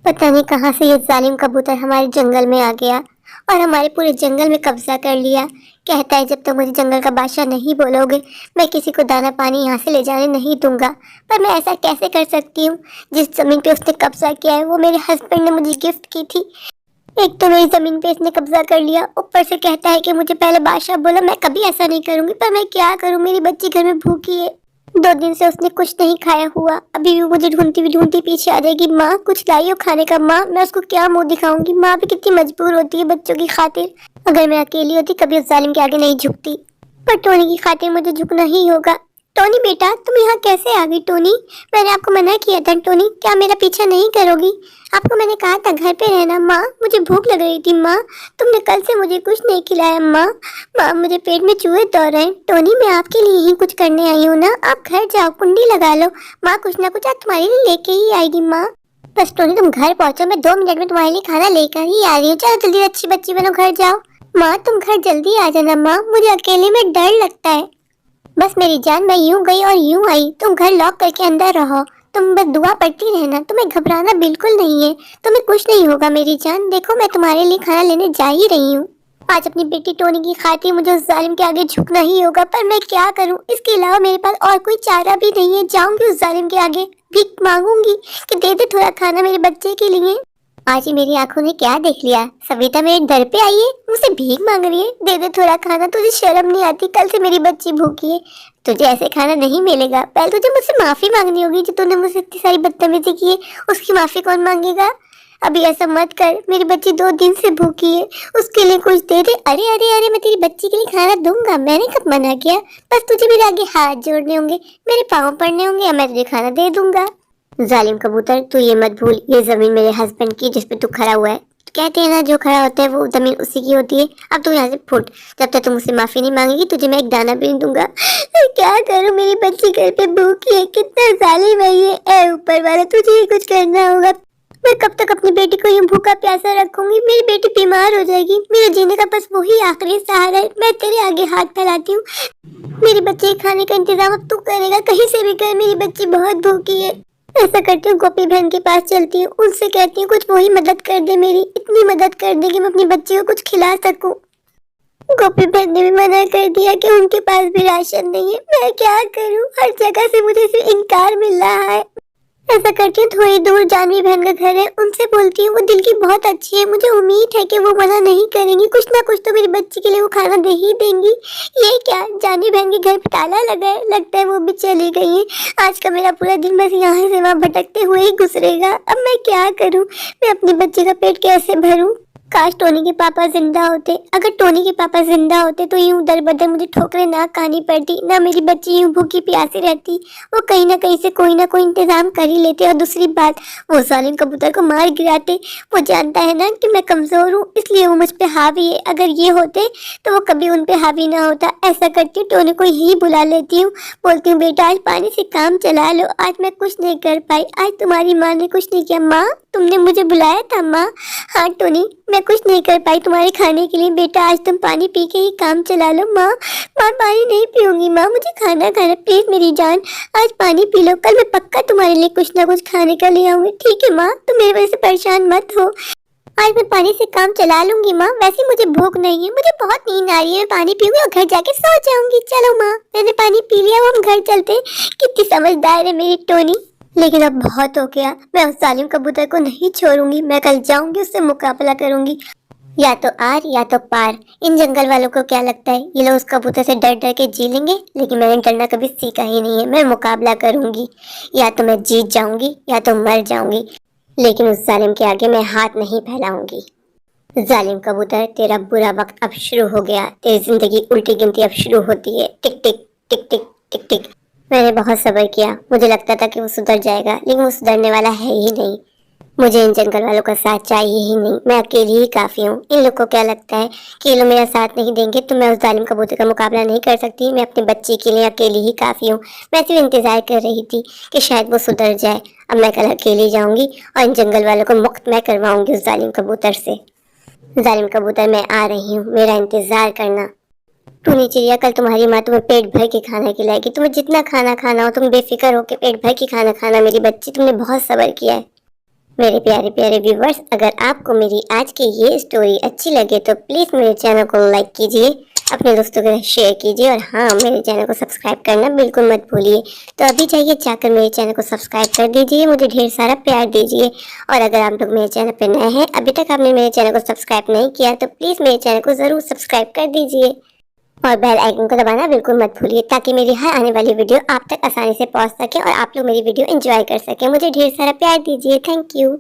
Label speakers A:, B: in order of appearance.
A: पता नहीं कहाँ से ये जालिम कबूतर हमारे जंगल में आ गया और हमारे पूरे जंगल में कब्जा कर लिया। कहता है जब तक मुझे जंगल का बादशाह नहीं बोलोगे मैं किसी को दाना पानी यहाँ से ले जाने नहीं दूंगा। पर मैं ऐसा कैसे कर सकती हूँ? जिस जमीन पे उसने कब्जा किया है वो मेरे हस्बैंड ने मुझे गिफ्ट की थी। एक तो मेरी जमीन पे इसने कब्जा कर लिया, ऊपर से कहता है कि मुझे पहले बादशाह बोला। मैं कभी ऐसा नहीं करूंगी, पर मैं क्या करूं? मेरी बच्ची घर में भूखी है, 2 दिन से उसने कुछ नहीं खाया हुआ। अभी भी मुझे ढूंढती पीछे आ जाएगी। माँ कुछ लाइयो खाने का। माँ मैं उसको क्या मुंह दिखाऊंगी? माँ भी कितनी मजबूर होती है बच्चों की खातिर। अगर मैं अकेली होती कभी उस जालिम के आगे नहीं झुकती, पर टोनी की खातिर मुझे झुकना ही होगा। टोनी बेटा तुम यहाँ कैसे आ गई? टोनी मैंने आपको मना किया था। टोनी क्या मेरा पीछा नहीं करोगी? आपको मैंने कहा था घर पे रहना। माँ मुझे भूख लग रही थी। माँ तुमने कल से मुझे कुछ नहीं खिलाया। माँ मुझे पेट में चूहे दौड़ रहे हैं। टोनी मैं आपके लिए ही कुछ करने आई हूँ ना, आप घर जाओ कुंडी लगा लो। माँ कुछ ना कुछ आज तुम्हारे लिए लेके ही आएगी। माँ बस टोनी तुम घर पहुँचो, मैं 2 मिनट में तुम्हारे लिए खाना लेकर ही आ रही हूँ। चलो जल्दी अच्छी बच्ची बनो, घर जाओ। माँ तुम घर जल्दी आ जाना। माँ मुझे अकेले में डर लगता है। बस मेरी जान मैं यूं गई और यूं आई, तुम घर लॉक करके अंदर रहो। तुम बस दुआ पढ़ती रहना, तुम्हें घबराना बिल्कुल नहीं है। तुम्हें कुछ नहीं होगा मेरी जान। देखो मैं तुम्हारे लिए खाना लेने जा ही रही हूँ। आज अपनी बेटी टोनी की खातिर मुझे उस जालिम के आगे झुकना ही होगा, पर मैं क्या करूँ? इसके अलावा मेरे पास और कोई चारा भी नहीं है। जाऊंगी उस जालिम के आगे, भीख मांगूंगी कि दे दे थोड़ा खाना मेरे बच्चे के लिए। आज ही मेरी आंखों ने क्या देख लिया? सविता मेरे दर पे आई है, मुझसे भीख मांग रही है, दे दे थोड़ा खाना। तुझे शर्म नहीं आती? कल से मेरी बच्ची भूखी है, तुझे ऐसे खाना नहीं मिलेगा। पहले तुझे मुझसे माफी मांगनी होगी जो तूने मुझसे इतनी सारी बदतमीजी की है। उसकी माफी कौन मांगेगा? अभी ऐसा मत कर, मेरी बच्ची 2 दिन से भूखी है, उसके लिए कुछ दे दे। अरे अरे अरे मैं तेरी बच्ची के लिए खाना दूंगा, मैंने कब मना किया? बस तुझे मेरे आगे हाथ जोड़ने होंगे, मेरे पाँव पड़ने होंगे, या मैं तुझे खाना दे दूंगा। जालिम कबूतर तू ये मत भूल, ये जमीन मेरे हस्बैंड की जिस पे तू खड़ा हुआ है। कहते हैं ना जो खड़ा होता है वो जमीन उसी की होती है। अब तू यहाँ से फुट, जब तक तू मुझसे माफी नहीं मांगेगी तुझे मैं एक दाना भी नहीं दूंगा। क्या करूँ? मेरी बच्ची घर पे भूखी है, कितना जालिम है ये। ए ऊपर वाला तुझे ही कुछ करना होगा। मैं कब तक अपनी बेटी को यूं भूखा प्यासा रखूंगी? मेरी बेटी बीमार हो जाएगी, मेरे जीने का बस वही आखिरी सहारा है। मैं तेरे आगे हाथ फैलाती हूँ, मेरी बच्चे के खाने का इंतजाम अब तू करेगा। कहीं से भी कर, मेरी बच्ची बहुत भूखी है। ऐसा करती हूँ गोपी बहन के पास चलती हूँ, उनसे कहती हूँ कुछ वही मदद कर दे, मेरी इतनी मदद कर दे कि मैं अपनी बच्ची को कुछ खिला सकूं। गोपी बहन ने भी मना कर दिया कि उनके पास भी राशन नहीं है। मैं क्या करूँ? हर जगह से मुझे सिर्फ इनकार मिल रहा है। ऐसा करती हूँ थोड़ी दूर जानवी बहन का घर है, उनसे बोलती हूँ, वो दिल की बहुत अच्छी है, मुझे उम्मीद है कि वो मना नहीं करेंगी, कुछ ना कुछ तो मेरी बच्ची के लिए वो खाना दे ही देंगी। ये क्या, जानवी बहन के घर पे ताला लगा है, लगता है वो भी चली गई है। आज का मेरा पूरा दिन बस यहाँ से वहाँ भटकते हुए ही गुजरेगा। अब मैं क्या करूँ? मैं अपनी बच्ची का पेट कैसे भरूँ? काश टोनी के पापा जिंदा होते। अगर टोनी के पापा जिंदा होते तो यूं दर बदर मुझे ठोकरें ना खानी पड़ती, ना मेरी बच्ची यूं भूखी प्यासी रहती। वो कहीं ना कहीं से कोई ना कोई इंतजाम कर ही लेते। और दूसरी बात, वो जालिम कबूतर को मार गिराते। वो जानता है ना कि मैं कमजोर हूँ, इसलिए वो मुझ पे हावी है। अगर ये होते तो वो कभी उन पे हावी ना होता। ऐसा करती हूँ टोनी को यही बुला लेती हूँ, बोलती हूँ बेटा आज पानी से काम चला लो, आज मैं कुछ नहीं कर पाई, आज तुम्हारी माँ ने कुछ नहीं किया। माँ तुमने मुझे बुलाया था? माँ हाँ टोनी मैं कुछ नहीं कर पाई तुम्हारे खाने के लिए, बेटा आज तुम पानी पी के ही काम चला लो। माँ पानी नहीं पीऊंगी, माँ मुझे खाना खाना, प्लीज मेरी जान आज पानी पी लो, कल मैं पक्का तुम्हारे लिए कुछ ना कुछ खाने का ले आऊंगी। ठीक है माँ, तुम मेरी वजह से परेशान मत हो, आज मैं पानी से काम चला लूंगी। माँ वैसे मुझे भूख नहीं है, मुझे बहुत नींद आ रही है, मैं पानी पीऊंगी और घर जाके सो जाऊंगी। चलो माँ मैंने पानी पी लिया, हम घर चलते। कितनी समझदार है मेरी टोनी। लेकिन अब बहुत हो गया, मैं उस जालिम कबूतर को नहीं छोड़ूंगी। मैं कल जाऊंगी, उससे मुकाबला करूंगी, या तो आर या तो पार। इन जंगल वालों को क्या लगता है ये लोग उस कबूतर से डर डर के जी लेंगे, लेकिन मैंने डरना कभी सीखा ही नहीं है। मैं मुकाबला करूंगी, या तो मैं जीत जाऊंगी या तो मर जाऊंगी, लेकिन उस जालिम के आगे मैं हाथ नहीं फैलाऊंगी। जालिम कबूतर तेरा बुरा वक्त अब शुरू हो गया, तेरी जिंदगी उल्टी गिनती अब शुरू होती है। टिक टिक टिक टिक टिक टिक। मैंने बहुत सब्र किया, मुझे लगता था कि वो सुधर जाएगा, लेकिन वो सुधरने वाला है ही नहीं। मुझे इन जंगल वालों का साथ चाहिए ही नहीं, मैं अकेली ही काफी हूँ। इन लोग को क्या लगता है कि ये लोग मेरा साथ नहीं देंगे तो मैं उस जालिम कबूतर का मुकाबला नहीं कर सकती। मैं अपनी बच्ची के लिए अकेली ही काफी हूँ। मैं सिर्फ इंतजार कर रही थी कि शायद वो सुधर जाए। अब मैं कल अकेली जाऊंगी और इन जंगल वालों को मुक्त मैं करवाऊंगी उस जालिम कबूतर से। जालिम कबूतर मैं आ रही हूँ, मेरा इंतजार करना। टूनी चिड़िया कल तुम्हारी माँ तुम्हें पेट भर के खाना खिलाएगी, तुम्हें जितना खाना खाना हो तुम बेफिक्र हो के पेट भर के खाना खाना। मेरी बच्ची तुमने बहुत सब्र किया है। मेरे प्यारे प्यारे व्यूवर्स, अगर आपको मेरी आज की ये स्टोरी अच्छी लगे तो प्लीज़ मेरे चैनल को लाइक कीजिए, अपने दोस्तों के साथ शेयर कीजिए और हाँ, मेरे चैनल को सब्सक्राइब करना बिल्कुल मत भूलिए। तो अभी जाइए जाकर मेरे चैनल को सब्सक्राइब कर दीजिए, मुझे ढेर सारा प्यार दीजिए। और अगर आप लोग मेरे चैनल पर नए हैं, अभी तक आपने मेरे चैनल को सब्सक्राइब नहीं किया तो प्लीज़ मेरे चैनल को ज़रूर सब्सक्राइब कर दीजिए और बेल आइकन को दबाना बिल्कुल मत भूलिए, ताकि मेरी हर आने वाली वीडियो आप तक आसानी से पहुंच सके और आप लोग मेरी वीडियो एंजॉय कर सकें। मुझे ढेर सारा प्यार दीजिए। Thank you.